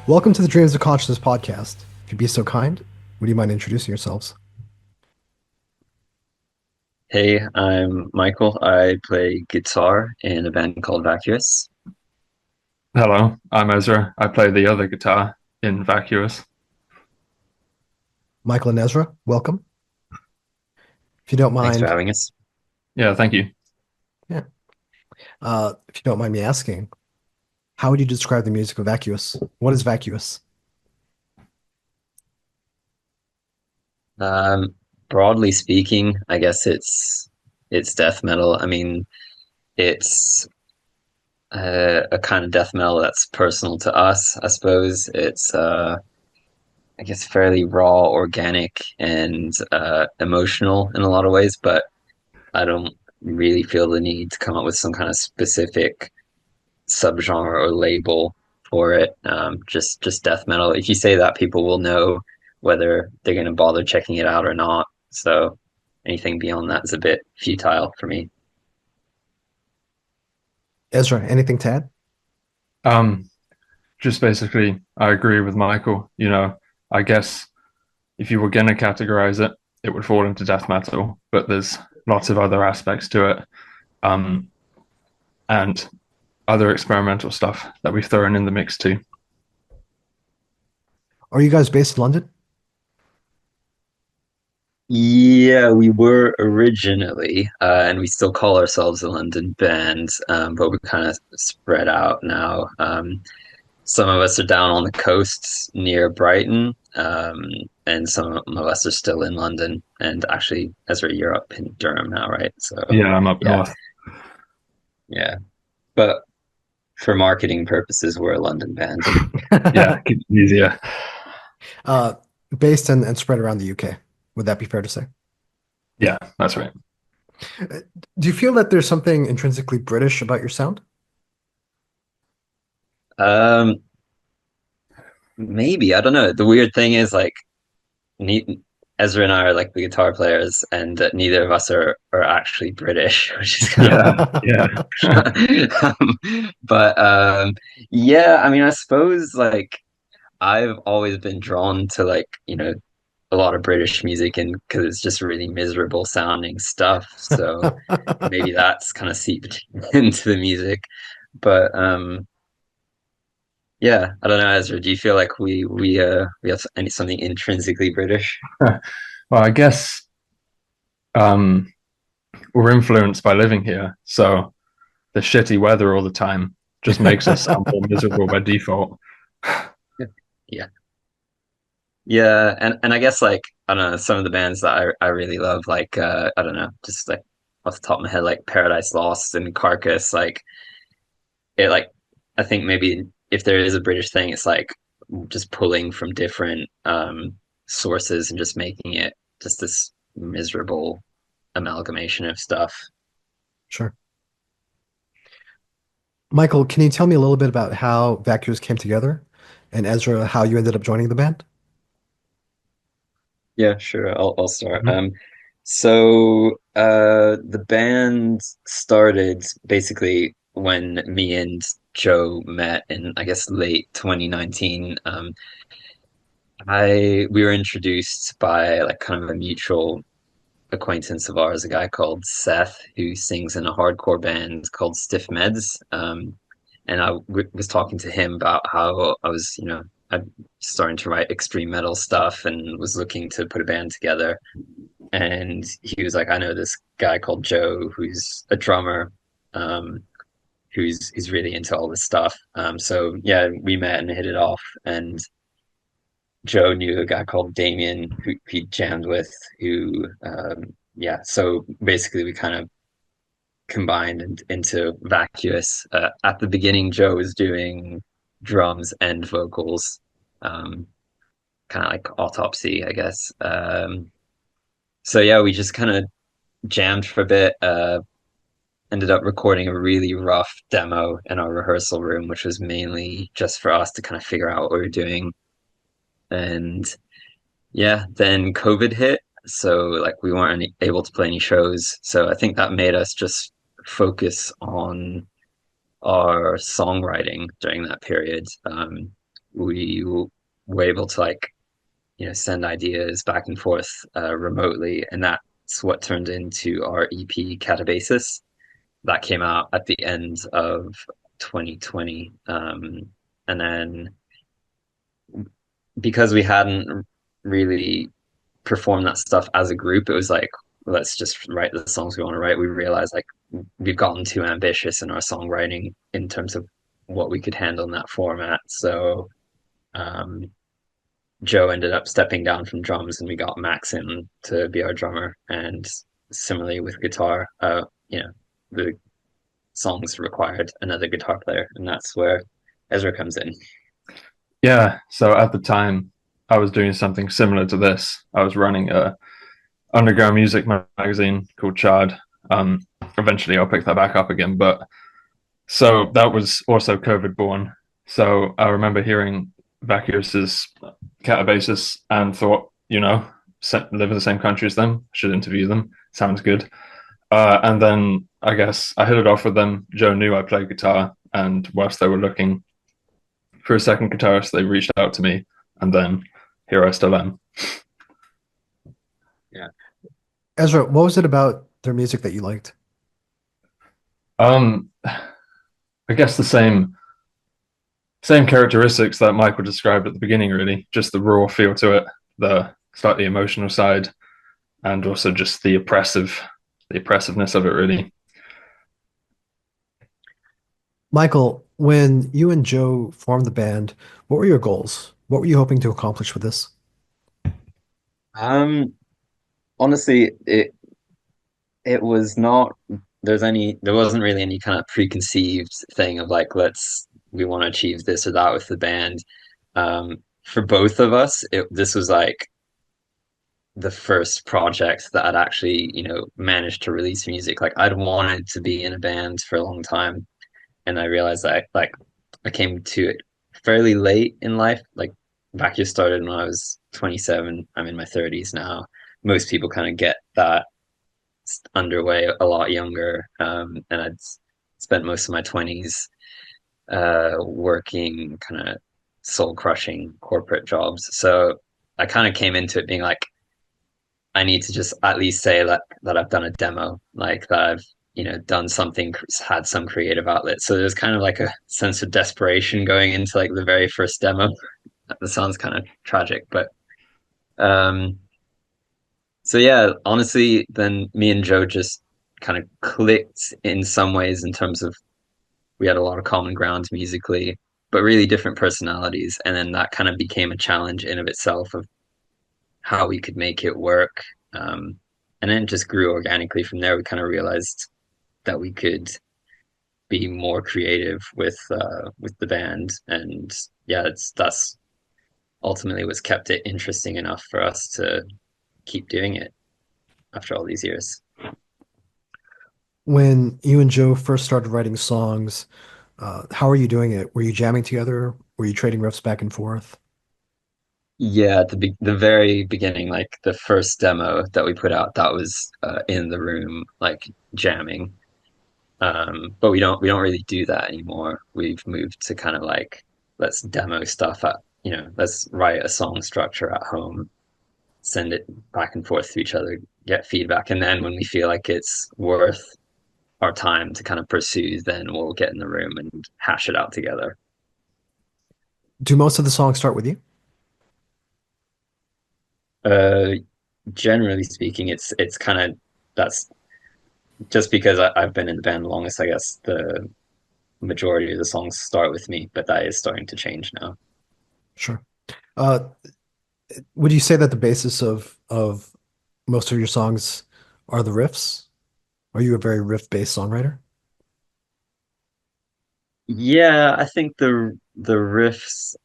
Welcome to the Dreams of Consciousness podcast. If you'd be so kind, would you mind introducing yourselves? Hey, I'm Michael. I play guitar in a band called Vacuous. Hello, I'm Ezra. I play the other guitar in Vacuous. Michael and Ezra, welcome. If you don't Thanks for mind, having us. Yeah, thank you. yeah. If you don't mind me asking, how would you describe the music of Vacuous? What is Vacuous? Um, Broadly speaking, I guess it's death metal. I mean, it's a kind of death metal that's personal to us, I suppose. It's I guess fairly raw, organic, and emotional in a lot of ways, but I don't really feel the need to come up with some kind of specific subgenre or label for it. Just death metal. If you say that, people will know whether they're going to bother checking it out or not. So anything beyond that is a bit futile for me. Ezra, anything to add? Um, just basically, I agree with Michael. I guess if you were going to categorize it, it would fall into death metal, but there's lots of other aspects to it, um, and other experimental stuff that we've thrown in the mix too. Are you guys based in London? Yeah, we were originally, and we still call ourselves a London band, but we're kind of spread out now. Some of us are down on the coast near Brighton, and some of us are still in London. And actually, Ezra, you're up in Durham now, right? So Yeah, I'm up yeah, north. yeah. But for marketing purposes, we're a London band. Yeah, keeps it easier. uh, Based and spread around the UK. Would that be fair to say? Yeah, that's right. Uh, Do you feel that there's something intrinsically British about your sound? Um, Maybe I don't know. The weird thing is like ne Ezra and I are like the guitar players, and neither of us are actually British, which is kind Yeah, yeah, of but yeah, I mean, I suppose like I've always been drawn to like a lot of British music, and because it's just really miserable sounding stuff, so maybe that's kind of seeped into the music. But yeah, I don't know, Ezra. Do you feel like we have something intrinsically British? well, I guess um, we're influenced by living here, so the shitty weather all the time just makes us sound more miserable by default. Yeah, yeah, and I guess like I don't know, some of the bands that I really love, like I don't know, just like off the top of my head, like Paradise Lost and Carcass, like it like I think maybe if there is a British thing, it's like just pulling from different sources and just making it just this miserable amalgamation of stuff. Sure. Michael, can you tell me a little bit about how Vacuous came together? And Ezra, how you ended up joining the band? Yeah, sure. I'll start. Mhm. The band started basically when me and Joe met in, I guess, late 2019. I We were introduced by like kind of a mutual acquaintance of ours, a guy called Seth, who sings in a hardcore band called Stiff Meds. And was talking to him about how I was, I'm starting to write extreme metal stuff and was looking to put a band together. And he was like, I know this guy called Joe who's a drummer, um, who's really into all this stuff. So yeah, we met and hit it off. And Joe knew a guy called Damien who he jammed with, who yeah. So basically, we kind of combined into Vacuous. At the beginning, Joe was doing drums and vocals, um, kind of like autopsy, I guess. So yeah, we just kind of jammed for a bit. Ended up recording a really rough demo in our rehearsal room, which was mainly just for us to kind of figure out what we were doing. And yeah, then COVID hit, so like we weren't able to play any shows. So I think that made us just focus on our songwriting during that period. we were able to like send ideas back and forth remotely, and that's what turned into our EP Catabasis that came out at the end of 2020. And then because we hadn't really performed that stuff as a group, it was like, let's just write the songs we want to write. We realized like we've gotten too ambitious in our songwriting in terms of what we could handle in that format. So um, Joe ended up stepping down from drums, and we got Max in to be our drummer. And similarly with guitar, the songs required another guitar player, and that's where Ezra comes in. Yeah. So at the time, I was doing something similar to this. I was running a underground music magazine called Chard. Um, Eventually, I'll pick that back up again. But so that was also COVID born. So I remember hearing Vacuous's Catabasis and thought, live in the same country as them. Should interview them. Sounds good. And then I guess I hit it off with them. Joe knew I played guitar, and whilst they were looking for a second guitarist, they reached out to me, and then here I still am. Yeah. Ezra, what was it about their music that you liked? I guess the same characteristics that Michael described at the beginning, really. Just the raw feel to it, the slightly emotional side, and also just the oppressiveness of it, really. Michael, when you and Joe formed the band, what were your goals? What were you hoping to accomplish with this? Um, Honestly, it was not there wasn't really any kind of preconceived thing of like we want to achieve this or that with the band. For both of us, this was like the first project that I'd actually, managed to release music. Like I'd wanted to be in a band for a long time, and I realized that like I came to it fairly late in life. Like Vacuous started when I was 27. I'm in my 30s now. Most people kind of get that underway a lot younger, and I'd spent most of my 20s working kind of soul crushing corporate jobs. So I kind of came into it being like, I need to just at least say that I've done a demo, like that I've done something, had some creative outlet. So there's kind of like a sense of desperation going into like the very first demo. That sounds kind of tragic, but um, so yeah, honestly, then me and Joe just kind of clicked in some ways in terms of we had a lot of common ground musically, but really different personalities, and then that kind of became a challenge in of itself of how we could make it work. Um, and then it just grew organically from there. We kind of realized that we could be more creative with the band, and yeah, that's ultimately what's kept it interesting enough for us to keep doing it after all these years. When you and Joe first started writing songs, how were you doing it? Were you jamming together? Were you trading riffs back and forth? Yeah, at the very beginning, like the first demo that we put out, that was in the room, like jamming. But we don't really do that anymore. We've moved to kind of like let's demo stuff let's write a song structure at home, send it back and forth to each other, get feedback, and then when we feel like it's worth our time to kind of pursue, then we'll get in the room and hash it out together. Do most of the songs start with you? Uh, Generally speaking, it's kind of that's just because I've been in the band the longest. I guess the majority of the songs start with me, but that is starting to change now. Sure. Uh, would you say that the basis of most of your songs are the riffs? Are you a very riff-based songwriter? Yeah, I think the riffs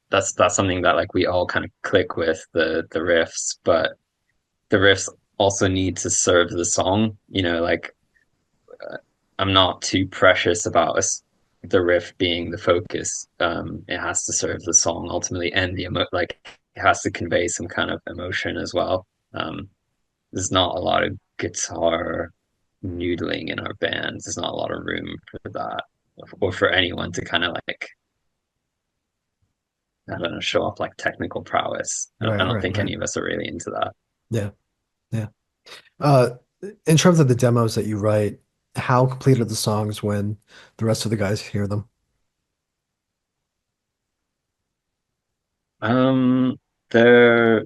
that's something that like we all kind of click with the riffs, but the riffs also need to serve the song. Like I'm not too precious about the riff being the focus. It has to serve the song ultimately, and like it has to convey some kind of emotion as well. There's not a lot of guitar noodling in our band. There's not a lot of room for that, or for anyone to kind of like I don't know, show off like technical prowess. I Right, don't right, think right. any of us are really into that. Yeah, yeah. Uh, in terms of the demos that you write, how complete are the songs when the rest of the guys hear them? Um, there,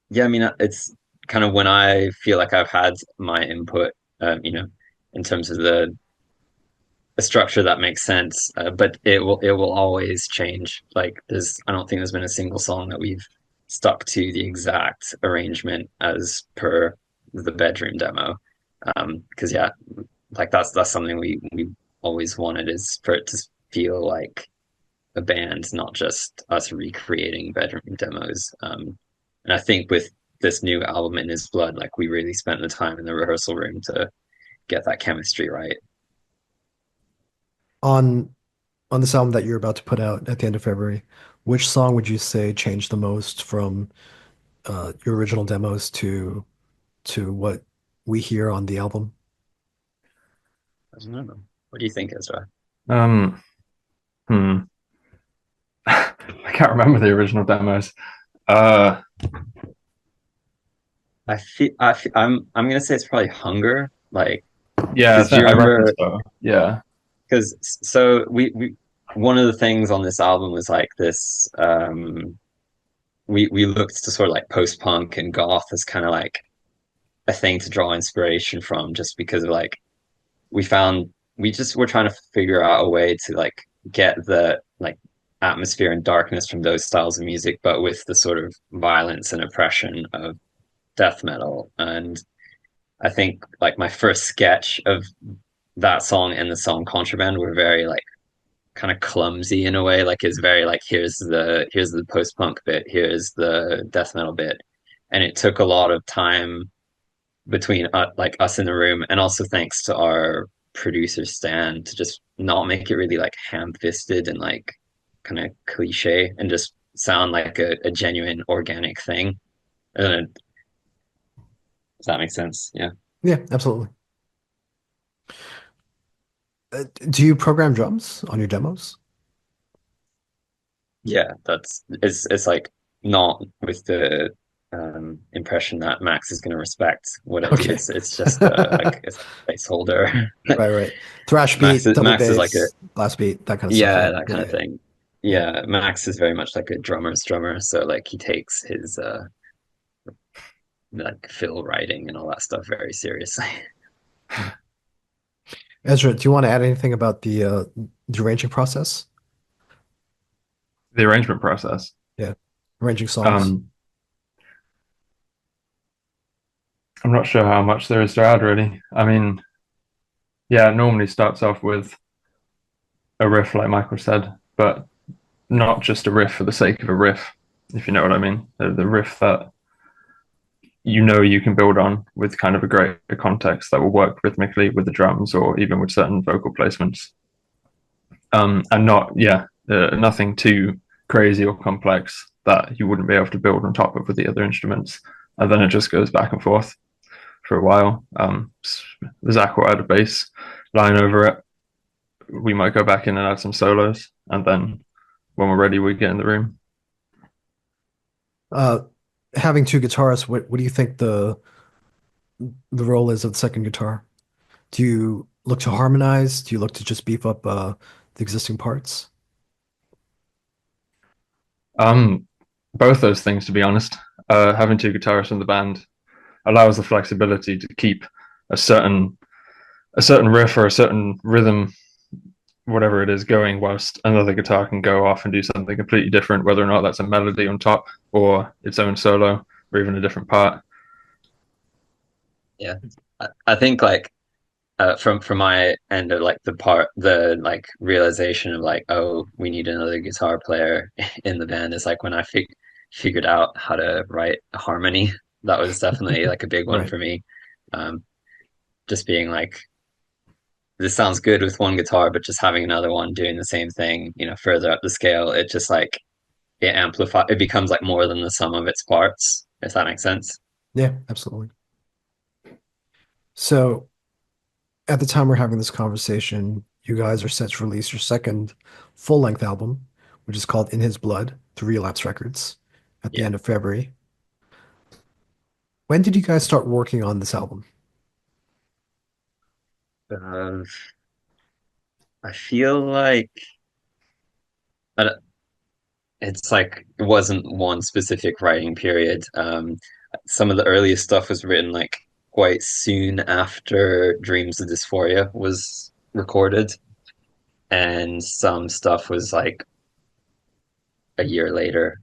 yeah, I mean, it's kind of when I feel like I've had my input, you know, in terms of the a structure that makes sense, but it will always change. Like I don't think there's been a single song that we've stuck to the exact arrangement as per the bedroom demo. Because yeah, like that's something we always wanted is for it to feel like a band, not just us recreating bedroom demos. And I think with this new album in his blood, like we really spent the time in the rehearsal room to get that chemistry right. On on this album that you're about to put out at the end of February, which song would you say changed the most from your original demos to what we hear on the album? I don't know. What do you think, Ezra? Um, hmm. I can't remember the original demos. Uh, I'm gonna say it's probably hunger, like yeah, because do you I reckon remember? so. Yeah, Because so we one of the things on this album was like this. We looked to sort of like post punk and goth as kind of like a thing to draw inspiration from, just because of like we found we just were trying to figure out a way to like get the like atmosphere and darkness from those styles of music, but with the sort of violence and oppression of death metal. And I think like my first sketch of that song and the song Contraband were very like kind of clumsy in a way. Like it's very like here's the post punk bit, here's the death metal bit, and it took a lot of time between like us in the room, and also thanks to our producer Stan to just not make it really like ham fisted and like kind of cliche, and just sound like a genuine organic thing. Does that make sense? Yeah. Yeah, absolutely. Do you program drums on your demos? Yeah, it's like not with the impression that Max is going to respect what I do. Okay. It's just like it's a placeholder. Right, right. Thrash Max beat, is double Max is like a bass, blast beat, that kind of stuff. yeah, Yeah, that yeah, kind of yeah, thing. yeah. Yeah, Max is very much like a drummer's drummer, so like he takes his like fill writing and all that stuff very seriously. Yeah. Ezra, do you want to add anything about the arranging process? the arrangement process. Yeah, arranging songs. Um, I'm not sure how much there is to add, really. I mean, yeah, it normally starts off with a riff, like Michael said, but not just a riff for the sake of a riff, if you know what I mean. The riff that you know you can build on with kind of a greater context that will work rhythmically with the drums or even with certain vocal placements. And not, yeah, nothing too crazy or complex that you wouldn't be able to build on top of with the other instruments. And then it just goes back and forth for a while. Zach will add a bass line over it. We might go back in and add some solos, and then when we're ready, we get in the room. Uh, Having two guitarists, what do you think the role is of the second guitar? Do you look to harmonize? Do you look to just beef up the existing parts? Um, both those things, to be honest. Having two guitarists in the band allows the flexibility to keep a certain riff or a certain rhythm, whatever it is, going, whilst another guitar can go off and do something completely different, whether or not that's a melody on top or its own solo or even a different part. Yeah, I think like from my end of like the like realization of like, oh, we need another guitar player in the band is like when I figured out how to write a harmony. That was definitely like a big one Right. for me. Um, just being like, this sounds good with one guitar, but just having another one doing the same thing, further up the scale, it just like it becomes like more than the sum of its parts, if that makes sense. Yeah, absolutely. So at the time we're having this conversation, you guys are set to release your second full-length album, which is called In His Blood through Relapse Records at the Yeah. end of February. When did you guys start working on this album? Um, I feel like uh, it's like it wasn't one specific writing period. Some of the earliest stuff was written like quite soon after Dreams of Dysphoria was recorded, and some stuff was like a year later.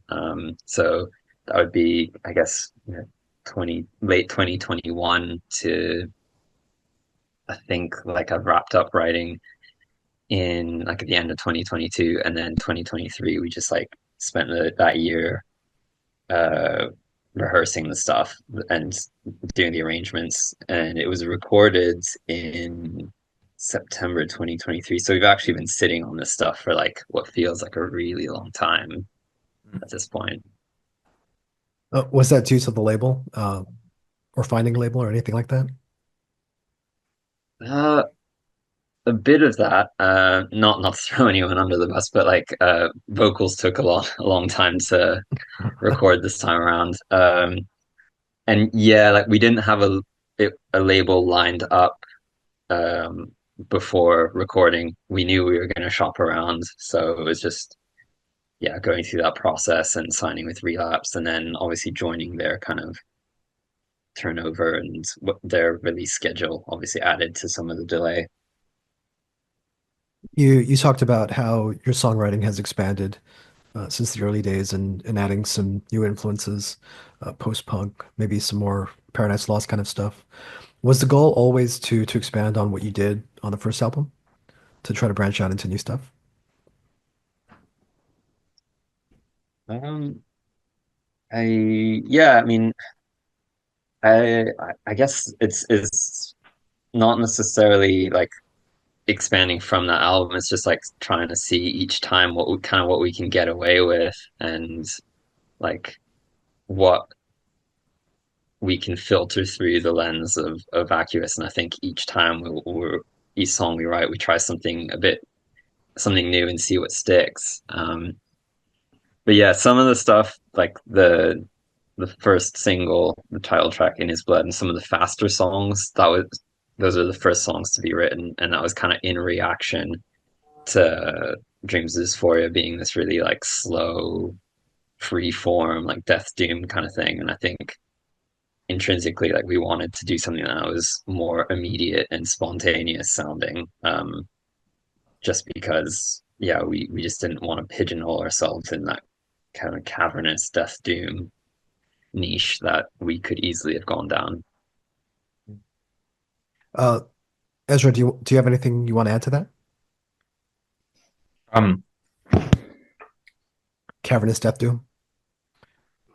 So that would be, I guess, 20 late 2021 to I think like I wrapped up writing in like at the end of 2022, and then 2023 we just like spent that year uh rehearsing the stuff and doing the arrangements, and it was recorded in September 2023. So we've actually been sitting on this stuff for like what feels like a really long time at this point. Was that due to the label, or finding a label or anything like that? Uh, a bit of that. Not to throw anyone under the bus, but like vocals took a long time to record this time around. And yeah, like we didn't have a label lined up um before recording. We knew we were going to shop around, so it was just yeah, going through that process and signing with Relapse, and then obviously joining their kind of turnover and what their release schedule obviously added to some of the delay. You talked about how your songwriting has expanded since the early days and adding some new influences, post-punk, maybe some more Paradise Lost kind of stuff. Was the goal always to expand on what you did on the first album, to try to branch out into new stuff? Um, I mean, I guess it's not necessarily like expanding from that album. It's just like trying to see each time what we kind of what we can get away with, and like what we can filter through the lens of Vacuous. And I think each time each song we write, we try something a bit something new and see what sticks. But yeah, some of the stuff like the first single, the title track "In His Blood," and some of the faster songs, those are the first songs to be written, and that was kind of in reaction to Dreams of Dysphoria being this really like slow, free form, like Death Doom kind of thing. And I think intrinsically, like we wanted to do something that was more immediate and spontaneous sounding, just because yeah, we just didn't want to pigeonhole ourselves in that kind of cavernous Death Doom niche that we could easily have gone down. Uh, Ezra, do you have anything you want to add to that? Um, Cavernous Death Doom.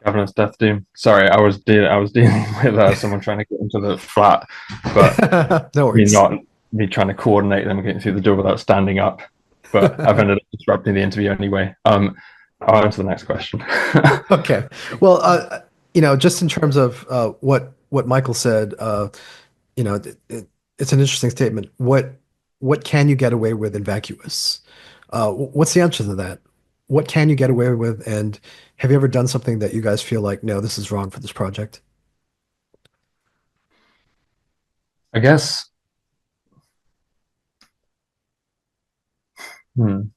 Governor's Death Doom. Sorry, I was dealing with someone trying to get into the flat, but No me worries. not me trying to coordinate them getting through the door without standing up. But I've ended up disrupting the interview anyway. I'll answer the next question. Okay. Well, just in terms of what Michael said, it's an interesting statement. What can you get away with in Vacuous? What's the answer to that? What can you get away with? And have you ever done something that you guys feel like, no, this is wrong for this project? I guess. Hmm,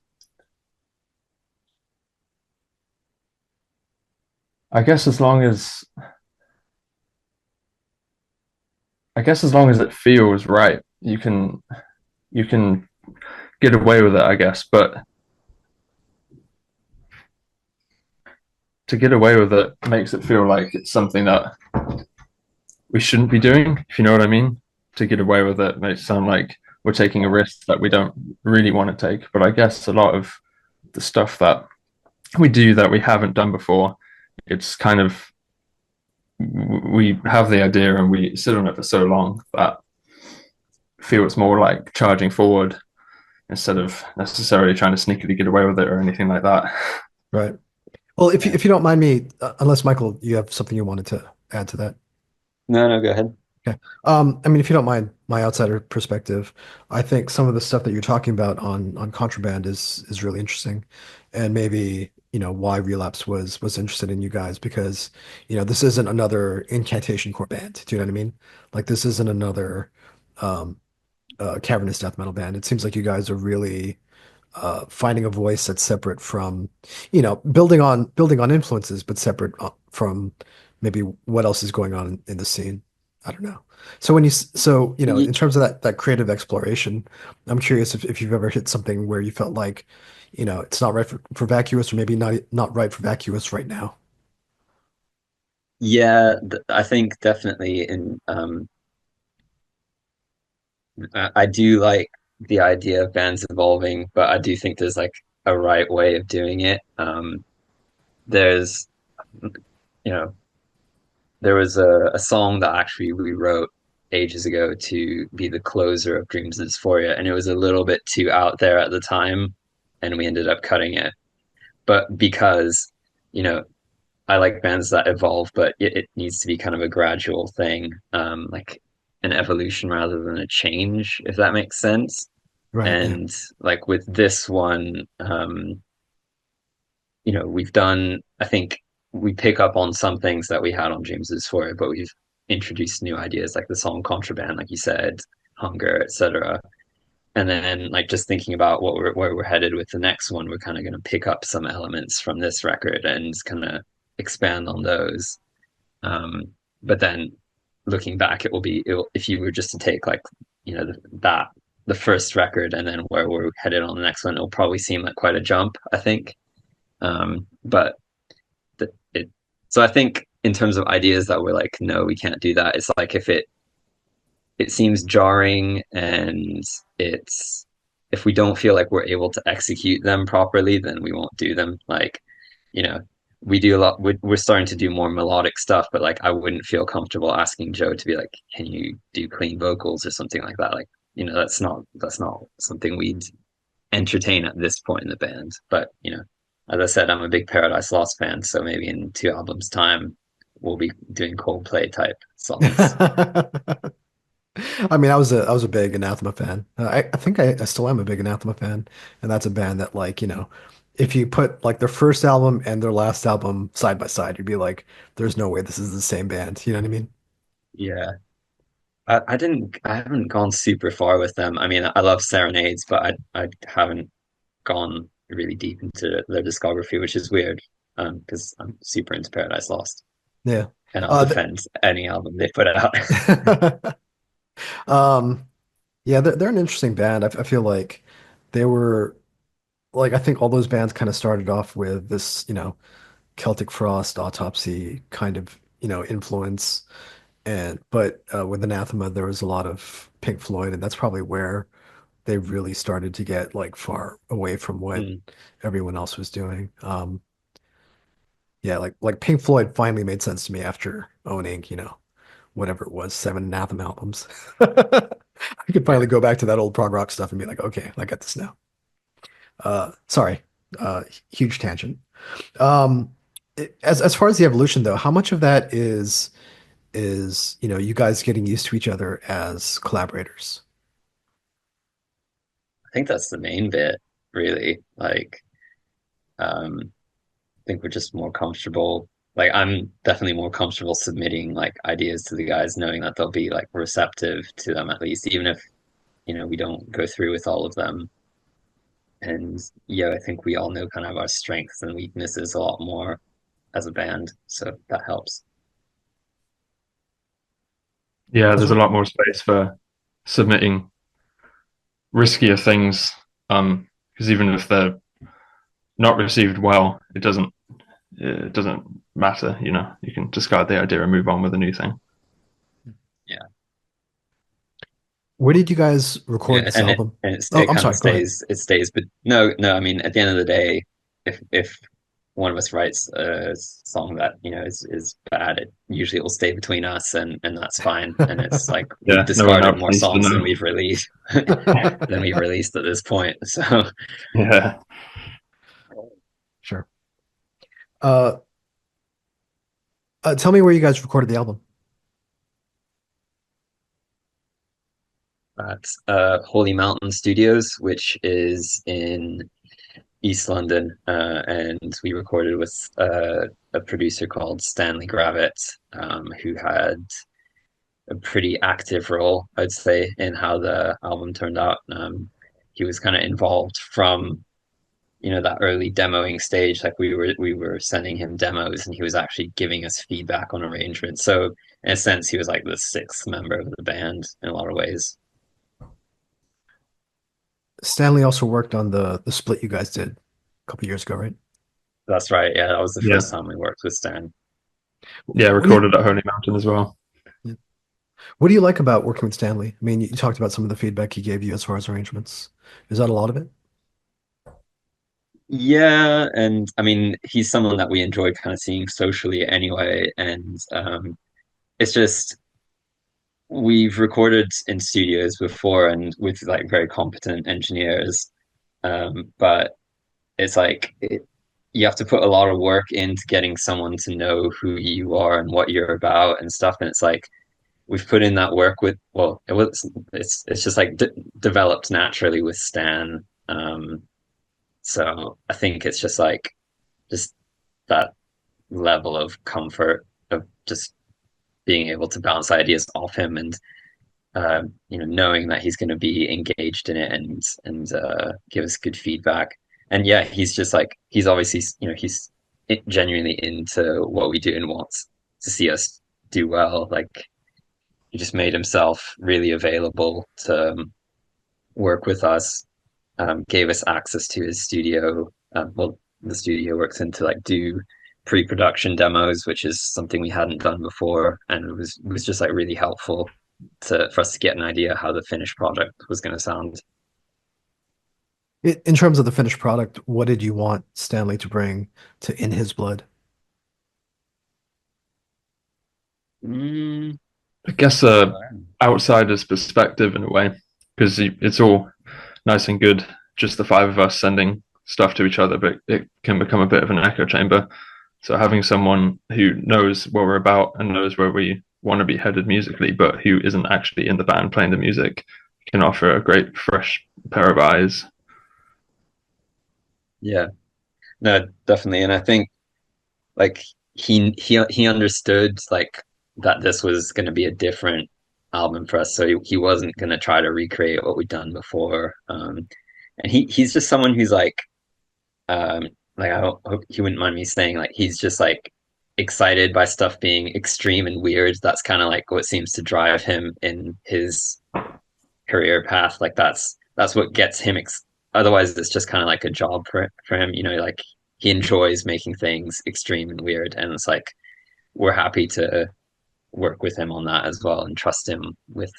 I guess as long as as long as it feels right, you can get away with it. I guess, but to get away with it makes it feel like it's something that we shouldn't be doing, if you know what I mean. To get away with it makes it sound like we're taking a risk that we don't really want to take. But I guess a lot of the stuff that we do that we haven't done before, it's kind of we have the idea and we sit on it for so long that feels more like charging forward instead of necessarily trying to sneakily get away with it or anything like that. Right. Well, Yeah. if you don't mind me, unless Michael, you have something you wanted to add to that. No, no, go ahead. Okay. I mean, if you don't mind, my outsider perspective, I think some of the stuff that you're talking about on Contraband is really interesting, and maybe why Relapse was interested in you guys because this isn't another incantation core band. Do you know what I mean? Like this isn't another um, cavernous death metal band. It seems like you guys are really finding a voice that's separate from, building on influences, but separate from maybe what else is going on in the scene. I don't know. So in terms of that creative exploration, I'm curious if you've ever hit something where you felt like, it's not right for Vacuous or maybe not right for Vacuous right now. Yeah, I think definitely I do like the idea of bands evolving, but I do think there's like a right way of doing it. There's, you know, there was a song that actually we wrote ages ago to be the closer of Dreams of Dysphoria, and it was a little bit too out there at the time, and we ended up cutting it. But because, you know, I like bands that evolve, but it needs to be kind of a gradual thing, like an evolution rather than a change, if that makes sense. Right. Yeah. And like with this one, we've done, I think we pick up on some things that we had on James's for it, but we've introduced new ideas like the song Contraband, like you said, Hunger, etc. And then like just thinking about where we're headed with the next one, we're kind of going to pick up some elements from this record and kind of expand on those. Um, but then looking back, if you were just to take like that the first record and then where we're headed on the next one, it'll probably seem like quite a jump, I think. But it so I think in terms of ideas that we're like, no, we can't do that. It's like if it seems jarring and it's if we don't feel like we're able to execute them properly, then we won't do them. Like, you know, we do a lot. We're starting to do more melodic stuff, but like I wouldn't feel comfortable asking Joe to be like, "Can you do clean vocals or something like that?" Like, that's not something we'd entertain at this point in the band. But as I said, I'm a big Paradise Lost fan, so maybe in 2 albums' time, we'll be doing Coldplay type songs. I mean, I was a big Anathema fan. I think I still am a big Anathema fan, and that's a band that like if you put like their first album and their last album side by side, you'd be like, "There's no way this is the same band." You know what I mean? Yeah. I haven't gone super far with them. I mean, I love Serenades, but I haven't gone really deep into their discography, which is weird, because I'm super into Paradise Lost, Yeah. and I'll Uh, defend any album they put out. um, yeah, they're an interesting band. I feel like they were like I think all those bands kind of started off with this, Celtic Frost, Autopsy kind of, influence. But with Anathema, there was a lot of Pink Floyd, and that's probably where they really started to get like far away from what Mm, everyone else was doing. Yeah, like Pink Floyd finally made sense to me after owning, whatever it was, 7 Anathema albums. I could finally yeah. go back to that old prog rock stuff and be like, okay, I get this now. Sorry, huge tangent. Um, as far as the evolution though, how much of that is you guys getting used to each other as collaborators? I think that's the main bit, really. Like, I think we're just more comfortable. Like, I'm definitely more comfortable submitting like ideas to the guys, knowing that they'll be like receptive to them at least, even if we don't go through with all of them. And yeah, I think we all know kind of our strengths and weaknesses a lot more as a band, so that helps. Yeah, there's a Ezra? lot more space for submitting riskier things. Because even if they're not received well, it doesn't matter. You can discard the idea and move on with a new thing. Yeah. Where did you guys record Yeah, this album? and Oh, it I'm kind of sorry. Go ahead. stays, but no, I mean at the end of the day, if one of us writes a song that is bad, it will stay between us, and that's fine. And it's like we've Yeah, no one discarded else more needs to songs than know. we've released than we've released at this point. So Yeah. Sure. Uh, tell me where you guys recorded the album. at Holy Mountain Studios, which is in East London, and we recorded with a producer called Stanley Gravett, who had a pretty active role, I'd say, in how the album turned out. He was kind of involved from that early demoing stage. Like we were sending him demos, and he was actually giving us feedback on arrangements. So in a sense, he was like the sixth member of the band in a lot of ways. Stanley also worked on the split you guys did a couple years ago, right? That's right. Yeah, that was the Yeah, first time we worked with Stan. yeah, What do you recorded at Holy Mountain as well. what do you like about working with Stanley? I mean, you talked about some of the feedback he gave you as far as arrangements. Is that a lot of it? Yeah, and I mean, he's someone that we enjoy kind of seeing socially anyway, and it's just we've recorded in studios before and with like very competent engineers, but it's like you have to put a lot of work into getting someone to know who you are and what you're about and stuff, and it's like we've put in that work with it's just like developed naturally with Stan. So I think it's just like just that level of comfort of just being able to bounce ideas off him and knowing that he's going to be engaged in it and give us good feedback. And yeah, he's just like he's obviously he's genuinely into what we do and wants to see us do well. Like he just made himself really available to work with us, gave us access to his studio. Well, the studio works into like do pre-production demos, which is something we hadn't done before, and it was just like really helpful to for us to get an idea how the finished product was going to sound. In terms of the finished product, what did you want Stanley to bring to In His Blood? Mm, I guess outsider's perspective in a way, because it's all nice and good, just the five of us sending stuff to each other, but it can become a bit of an echo chamber. So having someone who knows what we're about and knows where we want to be headed musically, but who isn't actually in the band playing the music, can offer a great fresh pair of eyes. yeah, no, definitely, and I think like he understood like that this was going to be a different album for us, so he wasn't going to try to recreate what we'd done before. And he's just someone who's um like I hope he wouldn't mind me saying like he's just like excited by stuff being extreme and weird. That's kind of like what seems to drive him in his career path. Like that's what gets him otherwise it's just kind of like a job for him, like he enjoys making things extreme and weird, and it's like we're happy to work with him on that as well and trust him with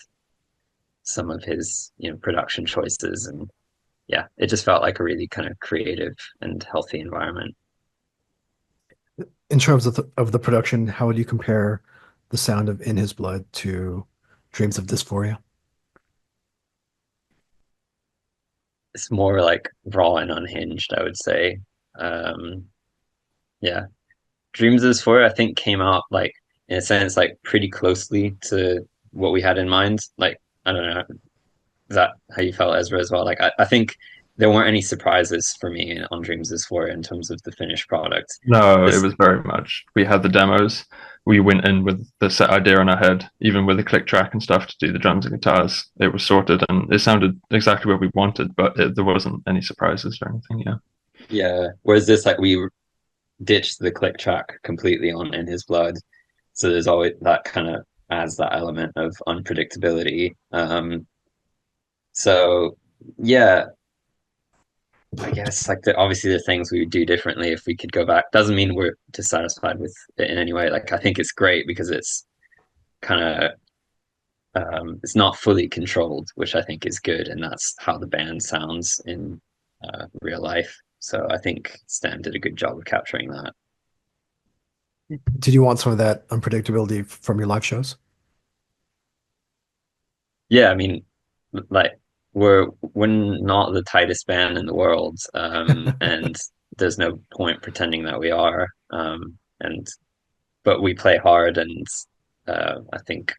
some of his production choices. And yeah, it just felt like a really kind of creative and healthy environment. In terms of the production, how would you compare the sound of In His Blood to Dreams of Dysphoria? It's more like raw and unhinged, I would say. um yeah, Dreams is for I think came out like in a sense like pretty closely to what we had in mind. Like I don't know, is that how you felt, Ezra, as well? Like I think there weren't any surprises for me on Dreams is for in terms of the finished product. No, it This was very much. We had the demos. We went in with the set idea in our head, even with the click track and stuff to do the drums and guitars. It was sorted and it sounded exactly what we wanted, but there wasn't any surprises or anything. Yeah. Yeah, whereas this like we ditched the click track completely on In His Blood, so there's always that kind of adds that element of unpredictability. So yeah, I guess like obviously the things we would do differently if we could go back doesn't mean we're dissatisfied with it in any way. Like I think it's great because it's kind of it's not fully controlled, which I think is good, and that's how the band sounds in real life. So I think Stan did a good job of capturing that. Did you want some of that unpredictability from your live shows? Yeah, I mean, like we're not the tightest band in the world, and there's no point pretending that we are. And but we play hard, and I think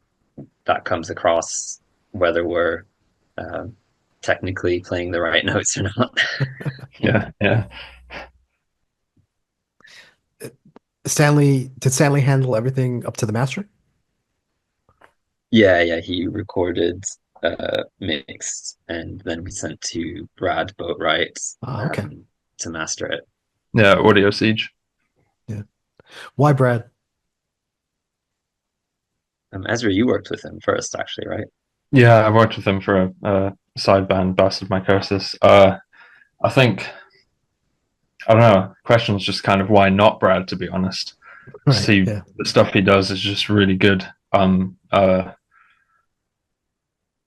that comes across whether we're uh, technically playing the right notes or not. Yeah, yeah. Did Stanley handle everything up to the master? Yeah, yeah, he recorded, mixed, and then we sent to Brad Boatwright Ah, okay. to master it. Yeah, Audio Siege. Yeah. Why Brad? Ezra, you worked with him first, actually, right? Yeah, I worked with him for a side band, Bastard My Curses. I think I don't know. Question's just kind of why not Brad, to be honest. Right. See, Yeah. the stuff he does is just really good.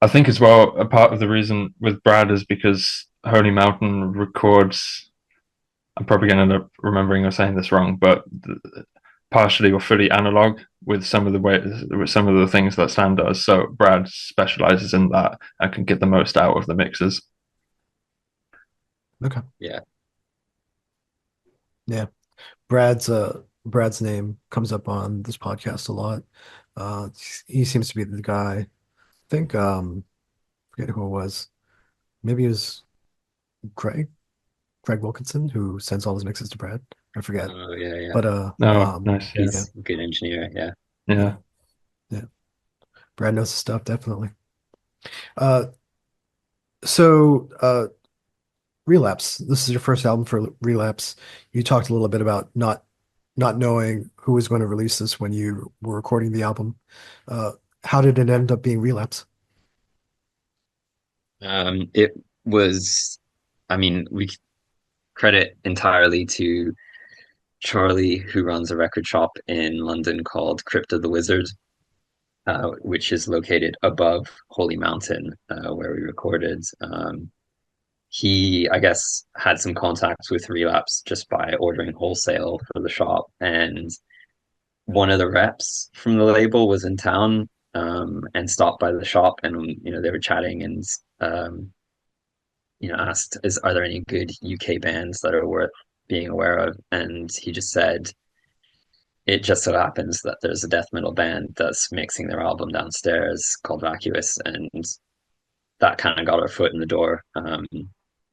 I think as well, a part of the reason with Brad is because Holy Mountain records. I'm probably going to end up remembering or saying this wrong, but partially or fully analog with some of the things that Stan does. So Brad specializes in that and can get the most out of the mixes. Okay. Yeah. Yeah. Brad's name comes up on this podcast a lot. Uh, he seems to be the guy. I think forget who it was. Maybe it was Craig Wilkinson who sends all his mixes to Brad. I forget. Oh, yeah, yeah. But Oh, nice. Yeah, yeah, He's a good engineer. Yeah. yeah, yeah. yeah. Brad knows his stuff, definitely. Uh so Relapse. This is your first album for Relapse. You talked a little bit about not knowing who was going to release this when you were recording the album. Uh, how did it end up being Relapse? It was, I mean, we credit entirely to Charlie, who runs a record shop in London called Crypto the Wizard, which is located above Holy Mountain, where we recorded. He, I guess, had some contacts with Relapse just by ordering wholesale for the shop. And one of the reps from the label was in town, and stopped by the shop, and they were chatting, and asked, "Is are there any good UK bands that are worth being aware of?" And he just said, "It just so happens that there's a death metal band that's mixing their album downstairs called Vacuous," and that kind of got our foot in the door.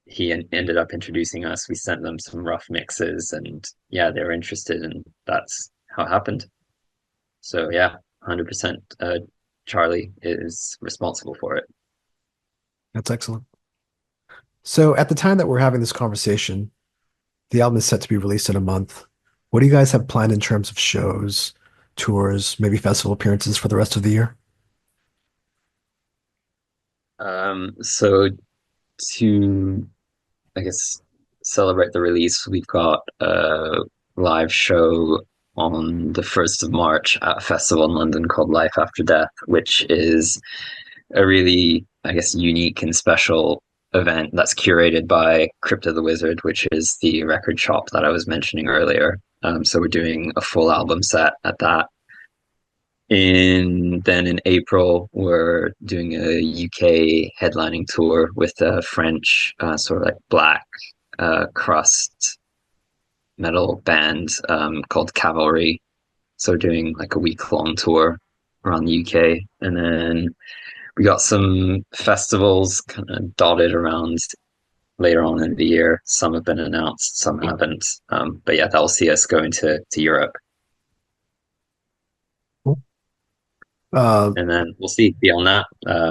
He ended up introducing us. We sent them some rough mixes, and yeah, they were interested, and that's how it happened. So yeah, 100%. Charlie is responsible for it. That's excellent. So at the time that we're having this conversation, the album is set to be released in a month. What do you guys have planned in terms of shows, tours, maybe festival appearances for the rest of the year? So to, I guess, celebrate the release, we've got a live show on the 1st of March at a festival in London called Life After Death, which is a really, I guess, unique and special event that's curated by Crypto the Wizard, which is the record shop that I was mentioning earlier. So we're doing a full album set at that. In April, we're doing a UK headlining tour with a French, sort of like black, crust metal band, called Cavalry. So doing like a week long tour around the UK, and then we got some festivals kind of dotted around later on in the year. Some have been announced, some haven't. But yeah, that'll see us going to Europe, Cool. Uh, and then we'll see beyond that.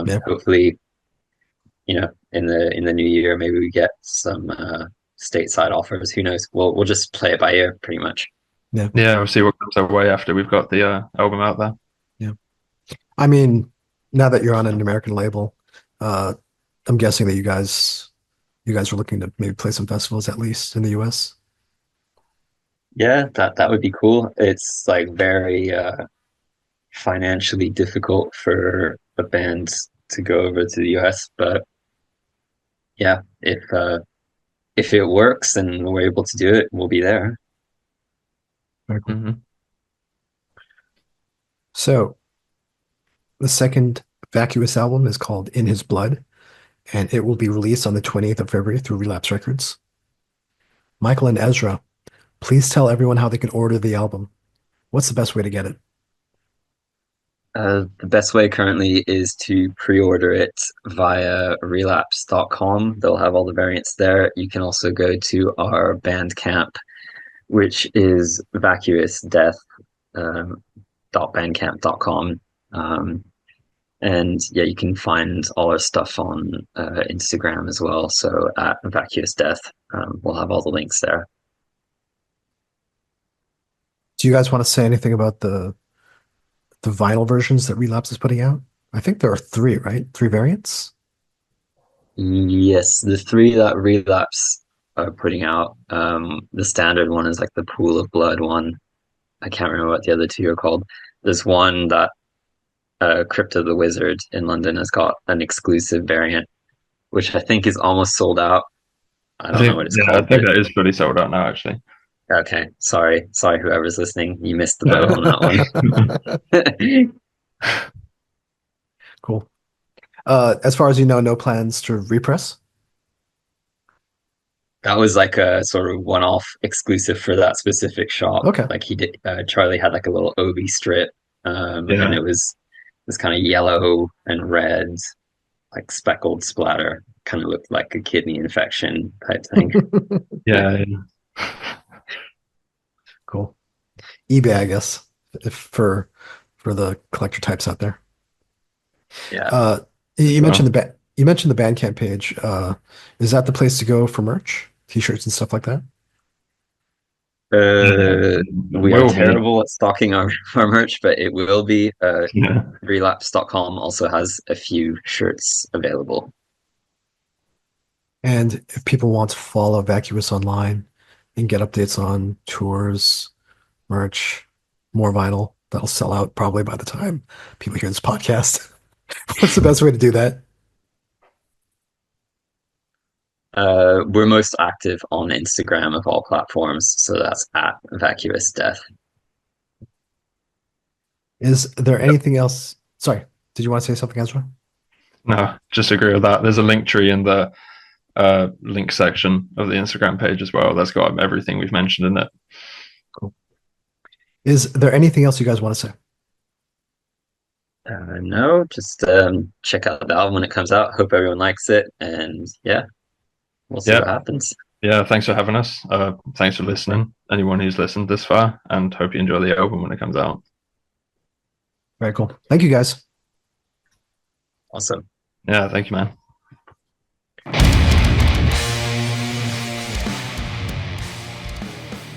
yeah, Hopefully, in the new year, maybe we get some stateside offers. Who knows? We'll just play it by ear, pretty much. yeah, Yeah, we'll see what comes our way after we've got the album out there. yeah. I mean, now that you're on an American label, uh, I'm guessing that you guys are looking to maybe play some festivals at least in the US. Yeah, that would be cool. It's like very financially difficult for a band to go over to the US, but yeah, if it works and we're able to do it, we'll be there. Very cool. Hmm. So the second Vacuous album is called In His Blood, and it will be released on the 20th of February through Relapse Records. Michael and Ezra, please tell everyone how they can order the album. What's the best way to get it? The best way currently is to pre-order it via relapse.com. They'll have all the variants there. You can also go to our Bandcamp, which is vacuousdeath .bandcamp.com. And yeah, you can find all our stuff on Instagram as well. So at Vacuous Death, we'll have all the links there. Do you guys want to say anything about the vinyl versions that Relapse is putting out? I think there are three, right? Three variants. Yes, the three that Relapse are putting out. The standard one is like the Pool of Blood one. I can't remember what the other two are called. There's one that Crypto the Wizard in London has got an exclusive variant, which I think is almost sold out. I I don't know think, what it's yeah, I called, think but that is pretty sold out now, actually. okay. Sorry, whoever's listening, you missed the boat Yeah. on that one. Cool. As far as you know, no plans to repress? That was like a sort of one-off exclusive for that specific shop. Okay. Like he did, Charlie had like a little Obi strip, and Yeah. it was kind of yellow and red, like speckled splatter. Kind of looked like a kidney infection type thing. Yeah. Yeah. Cool. eBay, I guess, if for the collector types out there. Yeah. Uh, For you mentioned sure. you mentioned the Bandcamp page. Is that the place to go for merch, t-shirts and stuff like that? Yeah. We are Will be. terrible at stocking our merch, but it will be. Yeah. Relapse.com also has a few shirts available. And if people want to follow Vacuous online and get updates on tours, merch, more vinyl, that'll sell out probably by the time people hear this podcast. What's the best way to do that? We're most active on Instagram of all platforms, so that's at Vacuous Death. Is there anything else? Sorry, did you want to say something, Ezra? No, just agree with that. There's a link tree in the link section of the Instagram page as well. That's got everything we've mentioned in it. Cool. Is there anything else you guys want to say? No, just check out the album when it comes out. Hope everyone likes it, and yeah, we'll see Yeah. what happens. Yeah. Thanks for having us. Thanks for listening, anyone who's listened this far, and hope you enjoy the album when it comes out. Very cool. Thank you, guys. Awesome. Yeah. Thank you, man.